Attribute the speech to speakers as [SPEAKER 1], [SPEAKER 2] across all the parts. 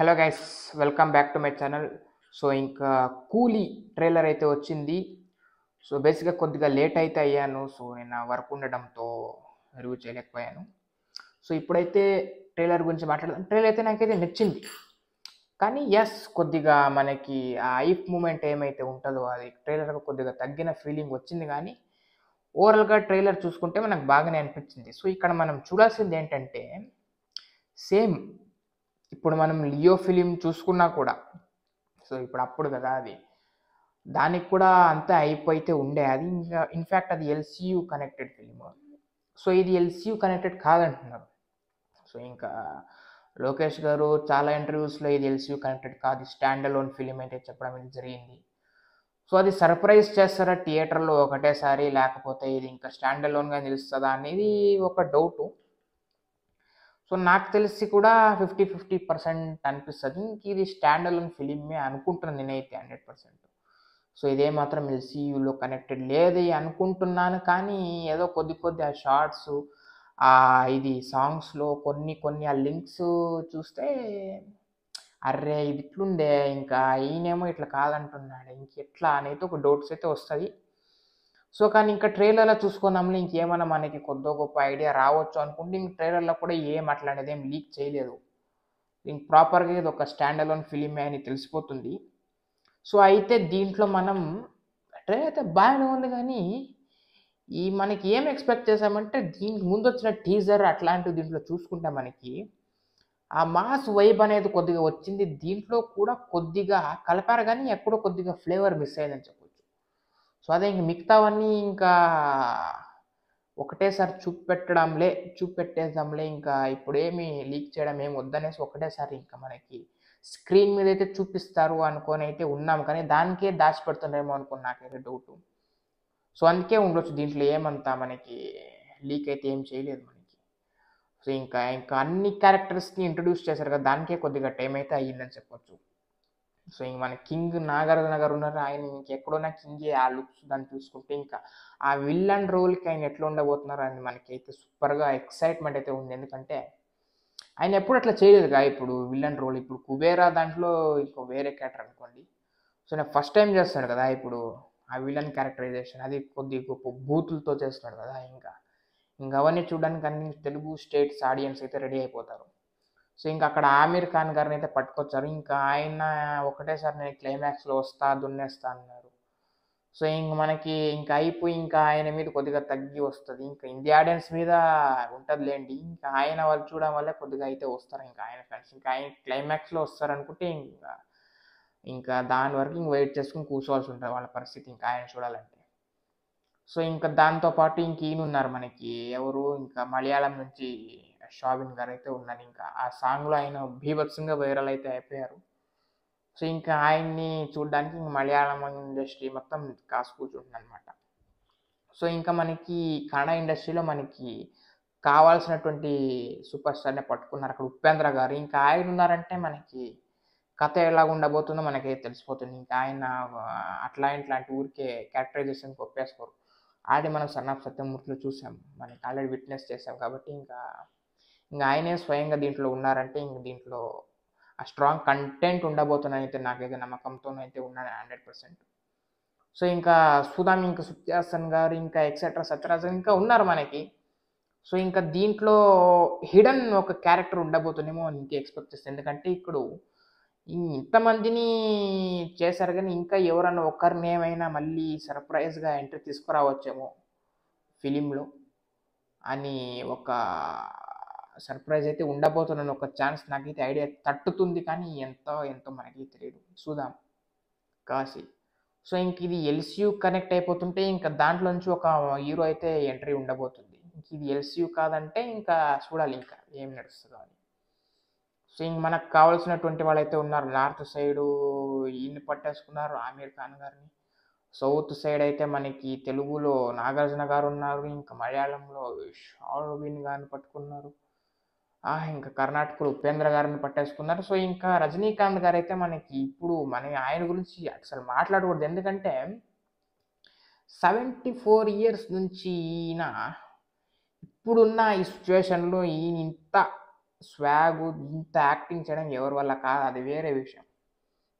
[SPEAKER 1] Hello guys, welcome back to my channel. So ఇంకా కూలీ trailer అయితే వచ్చింది. సో బేసిక్గా కొద్దిగా లేట్ అయితే అయ్యాను. సో నేను వర్క్ ఉండడంతో రివ్యూ చేయలేకపోయాను. సో ఇప్పుడైతే ట్రైలర్ గురించి మాట్లాడదాం. ట్రైలర్ అయితే నాకైతే నచ్చింది, కానీ కొద్దిగా మనకి ఆ ఐఫ్ మూమెంట్ ఏమైతే ఉంటుందో అది ట్రైలర్గా కొద్దిగా తగ్గిన ఫీలింగ్ వచ్చింది. కానీ ఓవరాల్గా ట్రైలర్ చూసుకుంటే మనకు బాగానే అనిపించింది. సో ఇక్కడ మనం చూడాల్సింది ఏంటంటే, సేమ్ ఇప్పుడు మనం లియో ఫిలిం చూసుకున్నా కూడా, సో ఇప్పుడు అప్పుడు కదా అది, దానికి కూడా అంతే అయిపోయితే ఉండే. అది ఇంకా ఇన్ఫ్యాక్ట్ అది ఎల్సియు కనెక్టెడ్ ఫిలిం. సో ఇది ఎల్సియు కనెక్టెడ్ కాదంటున్నారు. సో ఇంకా లోకేష్ గారు చాలా ఇంటర్వ్యూస్లో ఇది ఎల్సియు కనెక్టెడ్ కాదు, స్టాండ్ అలోన్ ఫిలిం అయితే చెప్పడం అనేది జరిగింది. సో అది సర్ప్రైజ్ చేస్తారా థియేటర్లో ఒకటేసారి, లేకపోతే ఇది ఇంకా స్టాండ్ అలోన్గా నిలుస్తుందా అనేది ఒక డౌటు. సో నాకు తెలిసి కూడా 50-50% అనిపిస్తుంది. ఇంక ఇది స్టాండ్ అలోన్ ఫిలిమే అనుకుంటున్నాను నేనైతే 100%. సో ఇదే మాత్రం ఎల్సీయూలో కనెక్టెడ్ లేదు అనుకుంటున్నాను. కానీ ఏదో కొద్ది ఆ షార్ట్స్, ఇది సాంగ్స్లో కొన్ని ఆ లింక్స్ చూస్తే, అర్రే ఇది ఇట్లుండే, ఇంకా ఈయనేమో ఇట్లా కాదంటున్నాడు, ఇంకెట్లా అనేది ఒక డౌట్స్ అయితే వస్తుంది. సో కానీ ఇంకా ట్రైలర్లో చూసుకున్నాంలే, ఇంకేమైనా మనకి కొద్దో గొప్ప ఐడియా రావచ్చు అనుకుంటే, ఇంక ట్రైలర్లో కూడా ఏం అట్లాంటిది ఏం లీక్ చేయలేదు. ఇంక ప్రాపర్గా ఇది ఒక స్టాండ్ అలోన్ ఫిలిమే అని తెలిసిపోతుంది. సో అయితే దీంట్లో మనం ట్రైలర్ అయితే బాగానే ఉంది, కానీ మనకి ఏం ఎక్స్పెక్ట్ చేసామంటే, దీనికి ముందు వచ్చిన టీజర్ అట్లాంటివి దీంట్లో చూసుకుంటే మనకి ఆ మాస్ వైబ్ అనేది కొద్దిగా వచ్చింది. దీంట్లో కూడా కొద్దిగా కలిపారు, కానీ ఎక్కడో కొద్దిగా ఫ్లేవర్ మిస్ అయ్యిందని చెప్పొచ్చు. సో అదే ఇంక మిగతావన్నీ ఇంకా ఒకటేసారి చూపెట్టేద్దాంలే, ఇంకా ఇప్పుడేమి లీక్ చేయడం ఏమి వద్దనేసి ఒకటేసారి ఇంకా మనకి స్క్రీన్ మీద అయితే చూపిస్తారు అనుకొని అయితే ఉన్నాం. కానీ దానికే దాచిపెడుతున్నారేమో అనుకుని నాకైతే డౌటు. సో అందుకే ఉండొచ్చు, దీంట్లో ఏమంతా మనకి లీక్ అయితే ఏం చేయలేదు మనకి. సో ఇంకా అన్ని క్యారెక్టర్స్ని ఇంట్రడ్యూస్ చేశారు కదా, దానికే కొద్దిగా టైం అయితే అయ్యిందని చెప్పొచ్చు. సో ఇంక మన కింగ్ నాగార్జున గారు ఉన్నారు, ఆయన ఇంకెక్కడోనా కింగే. ఆ లుక్స్ దాన్ని చూసుకుంటే ఇంకా ఆ విల్లన్ రోల్కి ఆయన ఎట్లా ఉండబోతున్నారు అని మనకైతే సూపర్గా ఎక్సైట్మెంట్ అయితే ఉంది. ఎందుకంటే ఆయన ఎప్పుడు అట్లా చేయలేదుగా ఇప్పుడు విల్లన్ రోల్. ఇప్పుడు కుబేరా దాంట్లో ఇంకో వేరే క్యారెక్టర్ అనుకోండి. సో నేను ఫస్ట్ టైం చేస్తాడు కదా ఇప్పుడు ఆ విలన్ క్యారెక్టరైజేషన్, అది కొద్ది గొప్ప బూతులతో చేస్తున్నాడు కదా. ఇంకా అవన్నీ చూడడానికి అన్ని తెలుగు స్టేట్స్ ఆడియన్స్ అయితే రెడీ అయిపోతారు. సో ఇంకా అక్కడ ఆమీర్ ఖాన్ గారిని అయితే పట్టుకొచ్చారు. ఇంకా ఆయన ఒకటేసారి నేను క్లైమాక్స్లో వస్తా దున్నేస్తా అన్నారు. సో ఇంక మనకి ఇంకా అయిపోయి ఇంకా ఆయన మీద కొద్దిగా తగ్గి వస్తుంది. ఇంకా ఇండియా ఆడియన్స్ మీద ఉంటుందిలేండి. ఇంకా ఆయన వాళ్ళు చూడడం వల్లే కొద్దిగా అయితే వస్తారు ఇంకా ఆయన ఫ్యాన్స్. ఇంకా ఆయన క్లైమాక్స్లో వస్తారనుకుంటే ఇంకా దాని వరకు ఇంక వెయిట్ చేసుకుని కూర్చోవాల్సి ఉంటుంది వాళ్ళ పరిస్థితి ఇంకా ఆయన చూడాలంటే. సో ఇంకా దాంతోపాటు ఇంక ఈయన ఉన్నారు మనకి, ఎవరు ఇంకా మలయాళం నుంచి షాబిన్ గారు అయితే ఉన్నారు. ఇంకా ఆ సాంగ్లో ఆయన బీభత్సంగా వైరల్ అయితే అయిపోయారు. సో ఇంకా ఆయన్ని చూడడానికి ఇంక మలయాళం ఇండస్ట్రీ మొత్తం కాసు కూర్చుంటుంది అనమాట. సో ఇంకా మనకి కన్నడ ఇండస్ట్రీలో మనకి కావాల్సినటువంటి సూపర్ స్టార్నే పట్టుకున్నారు అక్కడ, ఉపేంద్ర గారు. ఇంకా ఆయన ఉన్నారంటే మనకి కథ ఎలాగ ఉండబోతుందో మనకైతే తెలిసిపోతుంది. ఇంకా ఆయన ఇట్లాంటి ఊరికే క్యారెక్టరైజేషన్కి ఒప్పేసుకోరు. ఆల్రెడీ మనం సన్ ఆఫ్ సత్యమూర్తిలో చూసాం, మనకి ఆల్రెడీ విట్నెస్ చేసాం. కాబట్టి ఇంకా ఆయనే స్వయంగా దీంట్లో ఉన్నారంటే ఇంక దీంట్లో ఆ స్ట్రాంగ్ కంటెంట్ ఉండబోతుందని అయితే నాకైతే నమ్మకంతోనైతే ఉన్నాను 100%. సో ఇంకా సుధామ్, ఇంకా సుత్యాసన్ గారు, ఇంకా ఎక్సెట్రా సత్యరాజన్ ఇంకా ఉన్నారు మనకి. సో ఇంకా దీంట్లో హిడెన్ ఒక క్యారెక్టర్ ఉండబోతుందేమో అని ఇంకా ఎక్స్పెక్ట్ చేస్తాను. ఎందుకంటే ఇప్పుడు ఇంతమందిని చేశారు, కానీ ఇంకా ఎవరన్నా ఒకరిని ఏమైనా మళ్ళీ సర్ప్రైజ్గా ఎంట్రీ తీసుకురావచ్చేమో ఫిలింలో అని ఒక సర్ప్రైజ్ అయితే ఉండబోతున్నాను. ఒక ఛాన్స్ నాకైతే ఐడియా తట్టుతుంది, కానీ ఎంతో మనకి తెలియదు. చూద్దాం కాశీ. సో ఇంక ఇది ఎల్సియు కనెక్ట్ అయిపోతుంటే ఇంకా దాంట్లో నుంచి ఒక హీరో అయితే ఎంట్రీ ఉండబోతుంది. ఇంక ఇది ఎల్సియు కాదంటే ఇంకా చూడాలి ఇంకా ఏం నడుస్తుందో అని. సో ఇంక మనకు కావాల్సినటువంటి వాళ్ళైతే ఉన్నారు. నార్త్ సైడు ఈయన్ని పట్టేసుకున్నారు, ఆమీర్ ఖాన్ గారిని. సౌత్ సైడ్ అయితే మనకి తెలుగులో నాగార్జున గారు ఉన్నారు, ఇంకా మలయాళంలో షారుబిన్ గారిని పట్టుకున్నారు, ఇంకా కర్ణాటకలో ఉపేంద్ర గారిని పట్టేసుకున్నారు. సో ఇంకా రజనీకాంత్ గారు అయితే మనకి ఇప్పుడు ఆయన గురించి అసలు మాట్లాడకూడదు. ఎందుకంటే 74 ఇయర్స్ నుంచి ఈయన ఇప్పుడున్న ఈ సిచ్యువేషన్లో ఈయన ఇంత స్వాగ్ ఇంత యాక్టింగ్ చేయడం ఎవరి వల్ల కాదు, అది వేరే విషయం.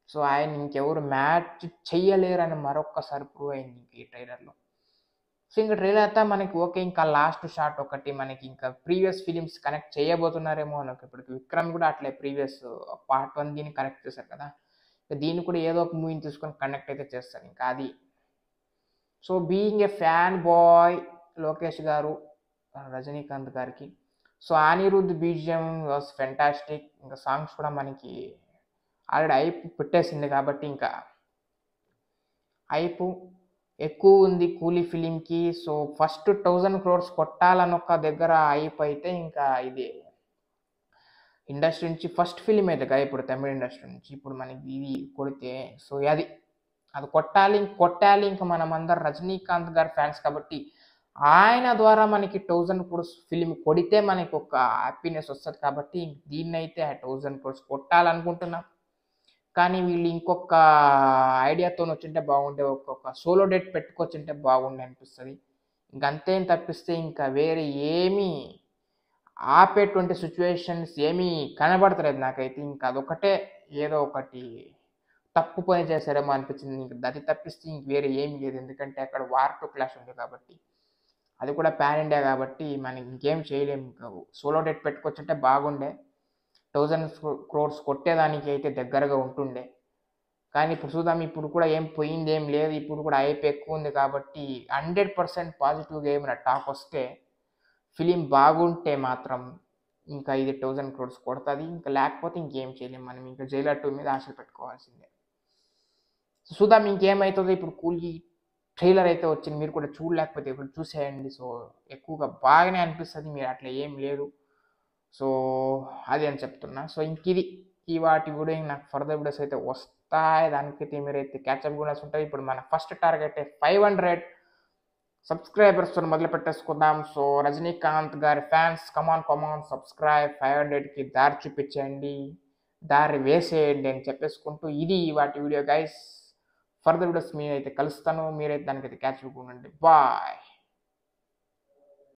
[SPEAKER 1] సో ఆయన ఇంకెవరు మ్యాచ్ చెయ్యలేరని మరొక్కసారి ప్రూవ్ అయింది ఈ ట్రైలర్లో. సో ఇంకా ట్రైలర్ అంతా మనకి ఓకే, ఇంకా లాస్ట్ షాట్ ఒకటి మనకి ఇంకా ప్రీవియస్ ఫిలిమ్స్ కనెక్ట్ చేయబోతున్నారేమో మనకి. ఇప్పుడు విక్రమ్ కూడా అట్లే ప్రీవియస్ పార్ట్ 1 దీన్ని కనెక్ట్ చేశారు కదా, దీన్ని కూడా ఏదో ఒక మూవీని తీసుకొని కనెక్ట్ అయితే చేస్తారు ఇంకా అది. So being a fan boy Lokesh గారు రజనీకాంత్ గారికి, so Anirudh BGM was fantastic. ఇంకా సాంగ్స్ కూడా మనకి ఆల్రెడీ హైప్ పెట్టేసింది కాబట్టి ఇంకా హైప్ ఎక్కువ ఉంది కూలీ ఫిలింకి. సో ఫస్ట్ 1000 crores కొట్టాలని ఒక దగ్గర హైప్ అయితే ఇంకా ఇది ఇండస్ట్రీ నుంచి ఫస్ట్ ఫిలిం అయితే కదా ఇప్పుడు తమిళ ఇండస్ట్రీ నుంచి ఇప్పుడు మనకి ఇది కొడితే, సో అది కొట్టాలి. ఇంకా మనం అందరు రజనీకాంత్ గారి ఫ్యాన్స్ కాబట్టి ఆయన ద్వారా మనకి 1000 crores ఫిలిం కొడితే మనకి ఒక హ్యాపీనెస్ వస్తుంది కాబట్టి దీన్ని అయితే 1000 crores కొట్టాలనుకుంటున్నాం. కానీ వీళ్ళు ఇంకొక ఐడియాతో వచ్చింటే బాగుండే, ఒక్కొక్క సోలో డేట్ పెట్టుకొచ్చింటే బాగుండే అనిపిస్తుంది. ఇంకంతేం తప్పిస్తే ఇంకా వేరే ఏమీ ఆపేటువంటి సిచ్యువేషన్స్ ఏమీ కనబడతలేదు నాకైతే. ఇంకా అదొకటే ఏదో ఒకటి తప్పు పని చేశారేమో అనిపించింది. ఇంక అది తప్పిస్తే ఇంక వేరే ఏమీ లేదు, ఎందుకంటే అక్కడ వార్ 2 క్లాష్ ఉంది కాబట్టి, అది కూడా పాన్ ఇండియా కాబట్టి మనం ఇంకేం చేయలేము. ఇంకా సోలో డేట్ పెట్టుకొచ్చుంటే బాగుండే, 1000 crores కొట్టేదానికి అయితే దగ్గరగా ఉంటుండే. కానీ ఇప్పుడు చూద్దాం, ఇప్పుడు కూడా ఏం పోయింది ఏం లేదు, ఇప్పుడు కూడా హైప్ ఎక్కువ ఉంది కాబట్టి 100% పాజిటివ్గా ఏమైనా టాక్ వస్తే ఫిలిం బాగుంటే మాత్రం ఇంకా ఇది 1000 crores కొడుతుంది. ఇంకా లేకపోతే ఇంకేం చేయలేము మనం, ఇంకా జైలర్ 2 మీద ఆశలు పెట్టుకోవాల్సిందే. చూద్దాం ఇంకేమవుతుందో. ఇప్పుడు కూలీ ట్రైలర్ అయితే వచ్చింది, మీరు కూడా చూడలేకపోతే ఇప్పుడు చూసేయండి. సో ఎక్కువగా బాగానే అనిపిస్తుంది, మీరు అట్లా ఏం లేదు. సో అది అని చెప్తున్నా. సో ఇంక ఇది ఈ వాటి వీడియో నాకు ఫర్దర్ వీడియోస్ అయితే వస్తాయి, దానికైతే మీరైతే క్యాచప్ కూడా ఉంటుంది. ఇప్పుడు మన ఫస్ట్ టార్గెట్ 500 సబ్స్క్రైబర్స్తో మొదలు పెట్టేసుకుందాం. సో రజనీకాంత్ గారి ఫ్యాన్స్ కమాన్ సబ్స్క్రైబ్, 500కి దారి చూపించండి, దారి వేసేయండి అని చెప్పేసుకుంటూ ఇది వాటి వీడియో గైస్. ఫర్దర్ వీడియోస్ మీరైతే కలుస్తాను, మీరైతే దానికైతే క్యాచ్ ఉండండి. బాయ్.